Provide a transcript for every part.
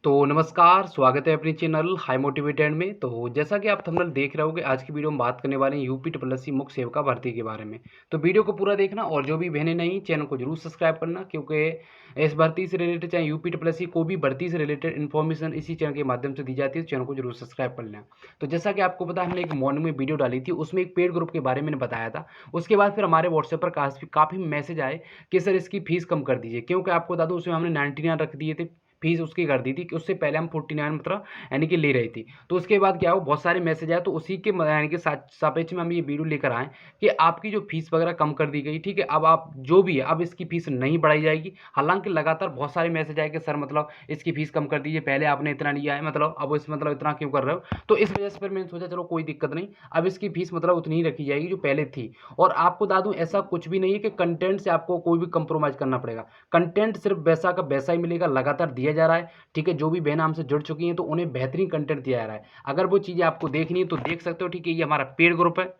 तो नमस्कार, स्वागत है अपने चैनल हाई मोटिवेटेड में। तो जैसा कि आप थंबनेल देख रहे होंगे, आज की वीडियो में बात करने वाले हैं यूपी ट्रिपल मुख्य सेविका भर्ती के बारे में। तो वीडियो को पूरा देखना और जो भी बहनें नहीं, चैनल को जरूर सब्सक्राइब करना, क्योंकि इस भर्ती से रिलेटेड चाहे यूपी ट्रिपल को भी भर्ती से रिलेटेड इन्फॉर्मेशन इसी चैनल के माध्यम से दी जाती है। चैनल को जरूर सब्सक्राइब कर लेना। तो जैसा कि आपको पता है, हमने एक मॉर्निंग में वीडियो डाली थी, उसमें एक पेड ग्रुप के बारे में बताया था। उसके बाद फिर हमारे व्हाट्सएप पर काफ़ी मैसेज आए कि सर इसकी फीस कम कर दीजिए, क्योंकि आपको बता दूँ उसमें हमने 99 रख दिए थे, फीस उसकी कर दी थी कि उससे पहले हम 49 मतलब यानी कि ले रही थी। तो उसके बाद क्या हुआ, बहुत सारे मैसेज आए, तो उसी के यानी कि सापेक्ष में हम ये वीडियो लेकर आए कि आपकी जो फीस वगैरह कम कर दी गई, ठीक है। अब आप जो भी है, अब इसकी फीस नहीं बढ़ाई जाएगी। हालांकि लगातार बहुत सारे मैसेज आए कि सर मतलब इसकी फीस कम कर दीजिए, पहले आपने इतना लिया है, मतलब अब इस मतलब इतना क्यों कर रहे हो। तो इस वजह से फिर मैंने सोचा चलो कोई दिक्कत नहीं, अब इसकी फीस मतलब उतनी ही रखी जाएगी जो पहले थी। और आपको बता दूं ऐसा कुछ भी नहीं है कि कंटेंट से आपको कोई भी कंप्रोमाइज करना पड़ेगा। कंटेंट सिर्फ वैसा का वैसा ही मिलेगा, लगातार दिया जा रहा है, ठीक है। जो भी बहन हमसे जुड़ चुकी हैं तो उन्हें बेहतरीन कंटेंट दिया जा रहा है। अगर वो चीज़ें आपको देखनी है तो देख सकते हो, ठीक है। ये हमारा पेड ग्रुप है,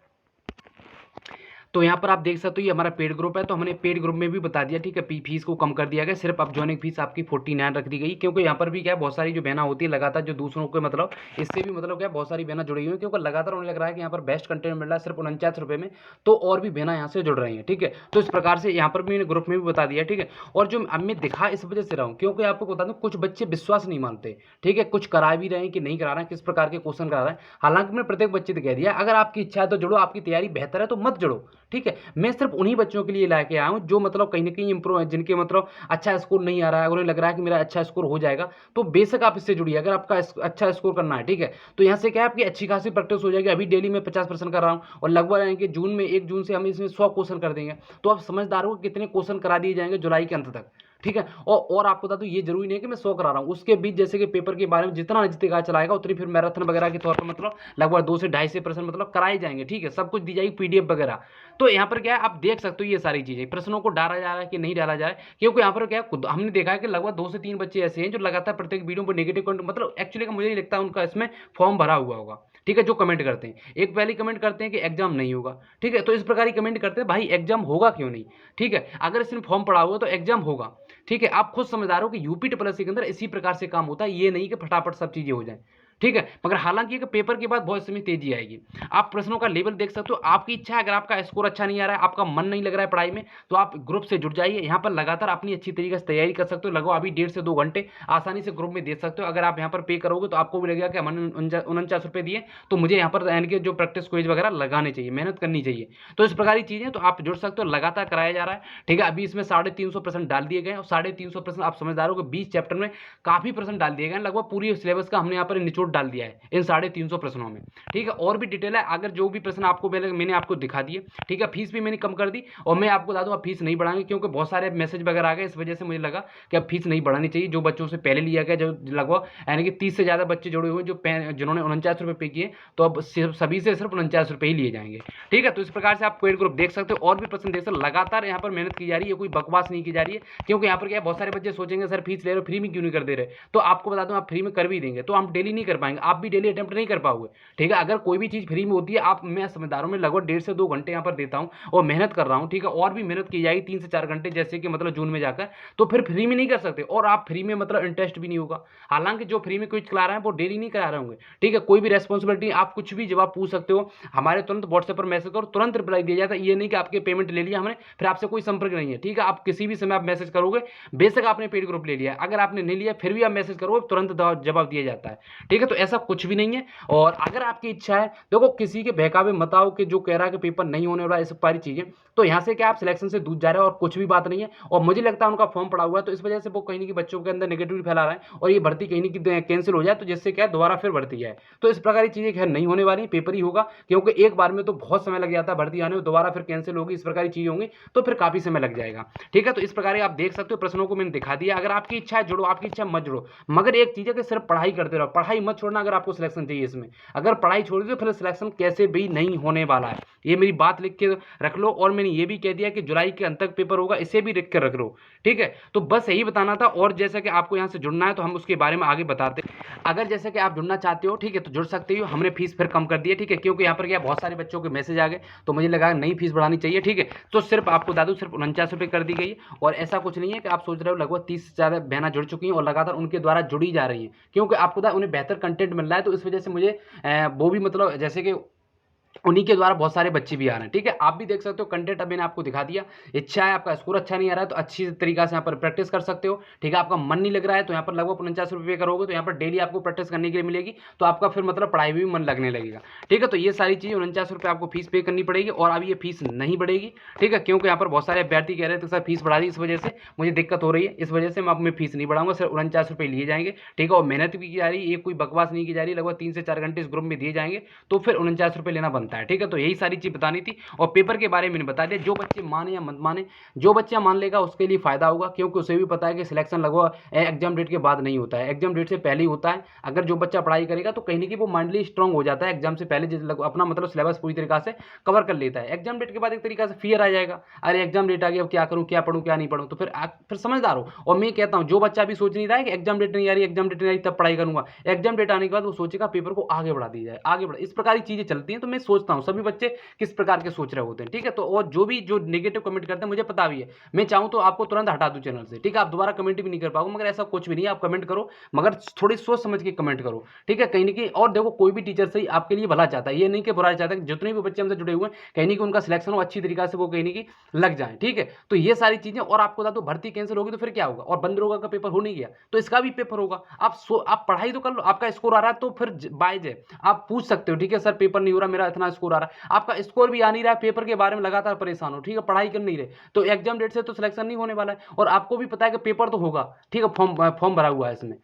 तो यहाँ पर आप देख सकते हो ये हमारा पेड ग्रुप है। तो हमने पेड ग्रुप में भी बता दिया, ठीक है, फीस को कम कर दिया गया। सिर्फ अब ज्वाइनिंग फीस आपकी 49 रख दी गई, क्योंकि यहाँ पर भी क्या है, बहुत सारी जो बहना होती है लगातार जो दूसरों के मतलब इससे भी मतलब क्या है, बहुत सारी बहना जुड़ी हुई है, क्योंकि लगातार उन्हें लग रहा है कि यहाँ पर बेस्ट कंटेंट मिल रहा है सिर्फ 49 रुपये में। तो और भी बहना यहाँ से जुड़ रही है, ठीक है। तो इस प्रकार से यहाँ पर भी मैंने ग्रुप में भी बता दिया, ठीक है। और जो अब मैं दिखा इस वजह से रहा हूँ, क्योंकि आपको बता दूँ कुछ बच्चे विश्वास नहीं मानते, ठीक है। कुछ करा भी रहे हैं कि नहीं करा रहे हैं, किस प्रकार के क्वेश्चन करा रहे हैं। हालांकि मैंने प्रत्येक बच्चे से कह दिया, अगर आपकी इच्छा है तो जुड़ो, आपकी तैयारी बेहतर है तो मत जुड़ो, ठीक है। मैं सिर्फ उन्हीं बच्चों के लिए लाके आया हूँ जो मतलब कहीं न कहीं इम्प्रूव है, जिनके मतलब अच्छा स्कोर नहीं आ रहा है, उन्हें लग रहा है कि मेरा अच्छा स्कोर हो जाएगा, तो बेशक आप इससे जुड़िए अगर आपका अच्छा स्कोर करना है, ठीक है। तो यहाँ से क्या है, आपकी अच्छी खासी प्रैक्टिस हो जाएगी। अभी डेली मैं 50% कर रहा हूँ और लगभग यानी कि जून में 1 जून से हम इसमें 100 क्वेश्चन कर देंगे। तो आप समझदार हो कितने क्वेश्चन करा दिए जाएंगे जुलाई के अंत तक, ठीक है। और आपको बता दूं ये जरूरी नहीं है कि मैं 100 करा रहा हूँ, उसके बीच जैसे कि पेपर के बारे में जितना नजदीक चलाएगा उतनी फिर मैराथन वगैरह के तौर पर मतलब लगभग 2 से 2.5% मतलब कराए जाएंगे, ठीक है। सब कुछ दी जाएगी पीडीएफ वगैरह। तो यहाँ पर क्या है, आप देख सकते हो ये सारी चीजें, प्रश्नों को डाला जा रहा है कि नहीं डाला जाए, क्योंकि यहाँ पर क्या है, हमने देखा है कि लगभग 2 से 3 बच्चे ऐसे हैं जो लगातार प्रत्येक वीडियो पर नेगेटिव कंटेंट मतलब एक्चुअली मुझे नहीं लगता उनका इसमें फॉर्म भरा हुआ होगा, ठीक है। जो कमेंट करते हैं, एक पहले कमेंट करते हैं कि एग्जाम नहीं होगा, ठीक है। तो इस प्रकार ही कमेंट करते हैं, भाई एग्जाम होगा क्यों नहीं, ठीक है। अगर इसने फॉर्म पड़ा हुआ तो एग्जाम होगा, ठीक है। आप खुद समझदार हो कि यूपी ट्रिपल एससी के अंदर इसी प्रकार से काम होता है, ये नहीं कि फटाफट सब चीजें हो जाए, ठीक है। मगर हालांकि कि पेपर के बाद बहुत समय तेजी आएगी। आप प्रश्नों का लेवल देख सकते हो, आपकी इच्छा है, अगर आपका स्कोर अच्छा नहीं आ रहा है, आपका मन नहीं लग रहा है पढ़ाई में, तो आप ग्रुप से जुड़ जाइए। यहाँ पर लगातार अपनी अच्छी तरीके से तैयारी कर सकते हो। लगभग अभी 1.5 से 2 घंटे आसानी से ग्रुप में दे सकते हो। अगर आप यहाँ पर पे करोगे तो आपको भी लगेगा कि हमने 49 रुपये दिए, तो मुझे यहाँ पर यानी कि जो प्रैक्टिस क्विज वगैरह लगाने चाहिए, मेहनत करनी चाहिए। तो इस प्रकार की चीजें तो आप जुड़ सकते हो, लगातार कराया जा रहा है, ठीक है। अभी इसमें 350 प्रश्न डाल दिए गए और 350 प्रश्न आप समझदार हो कि 20 चैप्टर में काफी प्रश्न डाल दिए गए, लगभग पूरी सिलेबस का हमने यहाँ पर निचोड़ डाल दिया है इन 350 प्रश्नों में, ठीक है। और भी डिटेल है, अगर जो भी प्रश्न आपको मैंने आपको दिखा दिए, ठीक है। फीस भी मैंने कम कर दी और मैं आपको बता दूं अब फीस नहीं बढ़ाएंगे, क्योंकि बहुत सारे मैसेज वगैरह आ गए, इस वजह से मुझे लगा कि अब फीस नहीं बढ़ानी चाहिए। जो बच्चों से पहले लिया गया, जो लगभग यानी कि 30 से ज्यादा बच्चे जुड़े हुए जो जिन्होंने 49 रुपये पे किए, तो अब सभी से सिर्फ 49 रुपये ही लिए जाएंगे, ठीक है। तो इस प्रकार से आप पेड ग्रुप देख सकते हो और भी प्रश्न देख सकते हो। लगातार यहाँ पर मेहनत की जा रही है, कोई बकवास नहीं की जा रही है, क्योंकि यहाँ पर क्या बहुत सारे बच्चे सोचेंगे सर फीस ले रहे हो, फ्री में क्यों नहीं कर दे रहे। तो आपको बता दूं आप फ्री में कर भी देंगे तो हम डेली नहीं कर पाएंगे, आप भी डेली अटेम्प्ट नहीं कर पाओगे, ठीक है। अगर कोई भी चीज़ फ्री में होती है, आप मैं समझदारों में लगभग 1.5 से 2 घंटे यहाँ पर देता हूँ और मेहनत कर रहा हूँ, ठीक है। और भी मेहनत की जाएगी 3 से 4 घंटे, जैसे कि मतलब जून में जाकर, तो फिर फ्री में नहीं कर सकते और आप फ्री में मतलब इंटरेस्ट भी नहीं होगा। हालांकि जो फ्री में कुछ करा रहे हैं वो डेली नहीं करा रहे होंगे, ठीक है। कोई भी रेस्पॉन्सिबिलिटी, आप कुछ भी जवाब पूछ सकते हो, हमारे तुरंत व्हाट्सएप पर मैसेज करो, तुरंत रिप्लाई दिया जाता है। ये नहीं कि आपके पेमेंट ले लिया हमने फिर आपसे कोई संपर्क नहीं है, ठीक है। आप किसी भी समय आप मैसेज करोगे, बेशक आपने पेड ग्रुप ले लिया, अगर आपने नहीं लिया फिर भी आप मैसेज करोगे, तुरंत जवाब दिया जाता है, ठीक है। तो ऐसा कुछ भी नहीं है। और अगर आपकी इच्छा है, देखो किसी के बहकावे मत आओ कि जो कह रहा है कि पेपर नहीं होने वाला, इस सारी चीजें, तो यहाँ से क्या आप सिलेक्शन से दूर जा रहे हो और कुछ भी बात नहीं है। और मुझे लगता है उनका फॉर्म पड़ा हुआ है, तो इस वजह से वो कहीं ना कहीं बच्चों के अंदर नेगेटिविटी फैला रहा है और ये भर्ती कहीं ना कहीं कैंसिल हो जाए, तो जिससे क्या है दोबारा फिर भर्ती जाए। तो इस प्रकार की चीजें खैर नहीं होने वाली, पेपर ही होगा, क्योंकि एक बार में तो बहुत समय लग जाता है भर्ती आने में, दोबारा फिर कैंसिल होगी, इस प्रकार की चीजें होंगी, तो फिर काफी समय लग जाएगा, ठीक है। तो इस प्रकार आप देख सकते हो, प्रश्नों को मैंने दिखा दिया। अगर आपकी इच्छा है जुड़ो, आपकी इच्छा मत जुड़ो, मगर एक चीज है कि सिर्फ पढ़ाई करते रहो, पढ़ाई मत छोड़ना अगर आपको सिलेक्शन चाहिए इसमें। अगर पढ़ाई छोड़ दी तो फिर सिलेक्शन कैसे भी नहीं होने वाला है, ये मेरी बात लिख के रख लो। और मैंने ये भी कह दिया कि जुलाई के अंत तक पेपर होगा, इसे भी लिख कर रख लो, ठीक है। तो बस यही बताना था। और जैसा कि आपको यहाँ से जुड़ना है तो हम उसके बारे में आगे बताते हैं। अगर जैसे कि आप जुड़ना चाहते हो, ठीक है, तो जुड़ सकते हो। हमने फीस फिर कम कर दी है, ठीक है, क्योंकि यहाँ पर क्या बहुत सारे बच्चों के मैसेज आ गए, तो मुझे लगा नई फीस बढ़ानी चाहिए, ठीक है। तो सिर्फ आपको बता दूं सिर्फ 49 रुपये कर दी गई है। और ऐसा कुछ नहीं है कि आप सोच रहे हो, लगभग 30 से ज़्यादा बहना जुड़ चुकी हैं और लगातार उनके द्वारा जुड़ी जा रही हैं, क्योंकि आपको पता है उन्हें बेहतर कंटेंट मिल रहा है। तो इस वजह से मुझे वो भी मतलब जैसे कि उन्हीं के द्वारा बहुत सारे बच्चे भी आ रहे हैं, ठीक है। आप भी देख सकते हो कंटेंट, अब मैंने आपको दिखा दिया। इच्छा है, आपका स्कोर अच्छा नहीं आ रहा है तो अच्छी तरीका से यहाँ पर प्रैक्टिस कर सकते हो, ठीक है। आपका मन नहीं लग रहा है तो यहाँ पर लगभग 49 रुपये करोगे तो यहाँ पर डेली आपको प्रैक्टिस करने के लिए मिलेगी, तो आपका फिर मतलब पढ़ाई में भी मन लगने लगेगा, ठीक है। तो ये सारी चीज़ें 49 रुपये आपको फीस पे करनी पड़ेगी। और अब ये फीस नहीं बढ़ेगी, ठीक है, क्योंकि यहाँ पर बहुत सारे अभ्यर्थी कह रहे थे सर फीस बढ़ा दी, इस वजह से मुझे दिक्कत हो रही है, इस वजह से मैं अब मैं फीस नहीं बढ़ाऊंगा, सिर्फ 49 रुपये लिए जाएंगे, ठीक है। और मेहनत भी की जा रही है, ये कोई बकवास नहीं की जा रही, लगभग 3 से 4 घंटे इस ग्रुप में दिए जाएंगे, तो फिर 49 रुपये लेना बनता है, ठीक है। तो यही सारी चीज़ बतानी थी। और पेपर के बारे में मैंने बता दिया, जो बच्चे माने या मत माने, जो बच्चा मान लेगा उसके लिए फायदा होगा, क्योंकि उसे भी पता है कि सिलेक्शन लगभग एग्जाम डेट के बाद नहीं होता है, एग्जाम डेट से पहले ही होता है। अगर जो बच्चा पढ़ाई करेगा तो कहीं ना कहीं वो माइंडली स्ट्रांग हो जाता है, एग्जाम से पहले अपना मतलब सिलेबस पूरी तरीके से कवर कर लेता है। एग्जाम डेट के बाद एक तरीका से फियर आ जाएगा, अरे एग्जाम डेट आ गई, अब क्या करूँ, क्या पढ़ूँ क्या नहीं पढ़ूँ, तो फिर समझदार हो। और मैं कहता हूँ जो बच्चा भी सोच नहीं रहा है कि एग्जाम डेट नहीं आ रही, एग्जाम डेट नहीं आ रही तब पढ़ाई करूंगा, एग्जाम डेट आने के बाद वो सोचेगा पेपर को आगे बढ़ा दी जाए, आगे बढ़ा, इस प्रकार की चीजें चलती हैं। तो मैं सोचता हूँ सभी बच्चे किस प्रकार के सोच रहे होते हैं, ठीक है। तो और जो नेगेटिव कमेंट करते हैं मुझे पता भी है, मैं चाहूँ तो आपको तुरंत हटा दूं चैनल से, ठीक है। आप दोबारा कमेंट भी नहीं कर पाओगे, मगर ऐसा कुछ भी नहीं है, आप कमेंट करो मगर थोड़ी सोच समझ के कमेंट करो, ठीक है, कहीं ना कहीं। और देखो कोई भी टीचर सही आपके लिए भला चाहता है, ये नहीं कि बुरा चाहता है। जितने भी बच्चे हमसे जुड़े हुए हैं कहीं ना कहीं उनका सिलेक्शन हो अच्छी तरीके से, वो कहीं ना कहीं लग जाए, ठीक है। तो ये सारी चीजें। और आपको बता दो भर्ती कैंसिल होगी तो फिर क्या होगा, और बंदरोगा का पेपर हो नहीं गया तो इसका भी पेपर होगा। आप पढ़ाई तो कर लो, आपका स्कोर आ रहा है तो फिर बाय जय आप पूछ सकते हो, ठीक है, सर पेपर नहीं हो रहा, मेरा इतना स्कोर आ रहा है, आपका स्कोर भी आ नहीं रहा है, पेपर के बारे में लगातार परेशान हो, ठीक है, पढ़ाई कर नहीं रहे, तो एग्जाम डेट से तो सिलेक्शन नहीं होने वाला है। और आपको भी पता है कि पेपर तो होगा, ठीक है, फॉर्म भरा हुआ है इसमें।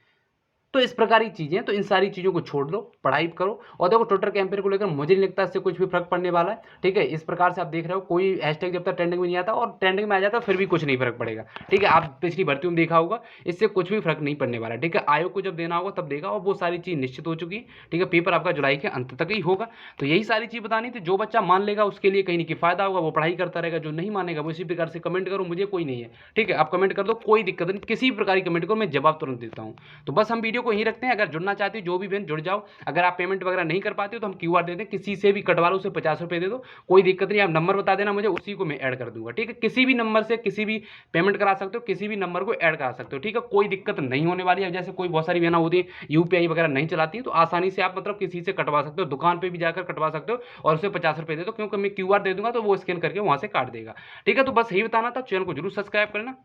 तो इस प्रकार की चीजें, तो इन सारी चीजों को छोड़ दो, पढ़ाई करो। और देखो ट्विटर कैंपेन को लेकर मुझे नहीं लगता इससे कुछ भी फर्क पड़ने वाला है, ठीक है। इस प्रकार से आप देख रहे हो कोई हैशटैग जब तक ट्रेंडिंग में नहीं आता, और ट्रेंडिंग में आ जाता फिर भी कुछ नहीं फर्क पड़ेगा, ठीक है। आप पिछली भर्तियों में देखा होगा, इससे कुछ भी फर्क नहीं पड़ने वाला, ठीक है। आयोग को जब देना होगा तब देगा, और वो सारी चीज निश्चित हो चुकी है, ठीक है। पेपर आपका जुलाई के अंत तक ही होगा। तो यही सारी चीज बतानी थी। जो बच्चा मान लेगा उसके लिए कहीं ना कहीं फायदा होगा, वो पढ़ाई करता रहेगा, जो नहीं मानेगा वो इसी प्रकार से कमेंट करो, मुझे कोई नहीं है, ठीक है। आप कमेंट कर दो, कोई दिक्कत नहीं, किसी भी प्रकार की कमेंट करो, मैं जवाब तुरंत देता हूँ। तो बस हम वीडियो को यहीं रखते हैं। अगर जुड़ना चाहते हो जो भी बहन जुड़ जाओ। अगर आप पेमेंट वगैरह नहीं कर पाते हो तो हम क्यूआर दे दें, किसी से भी कटवा लो, उसे 50 रुपये दे दो, कोई दिक्कत नहीं। आप नंबर बता देना मुझे, उसी को मैं ऐड कर दूंगा, ठीक है। किसी भी नंबर से किसी भी पेमेंट करा सकते हो, किसी भी नंबर को ऐड करा सकते हो, ठीक है, कोई दिक्कत नहीं होने वाली है। जैसे कोई बहुत सारी बहना होती है यूपीआई वगैरह नहीं चलाती है, तो आसानी से आप मतलब किसी से कटवा सकते हो, दुकान पर भी जाकर कटवा सकते हो, और उसे 50 रुपये दे दो, क्योंकि मैं क्यूआर दे दूंगा तो वो स्कैन करके वहां से काट देगा, ठीक है। तो बस यही बताना था, चैनल को जरूर सब्सक्राइब करना।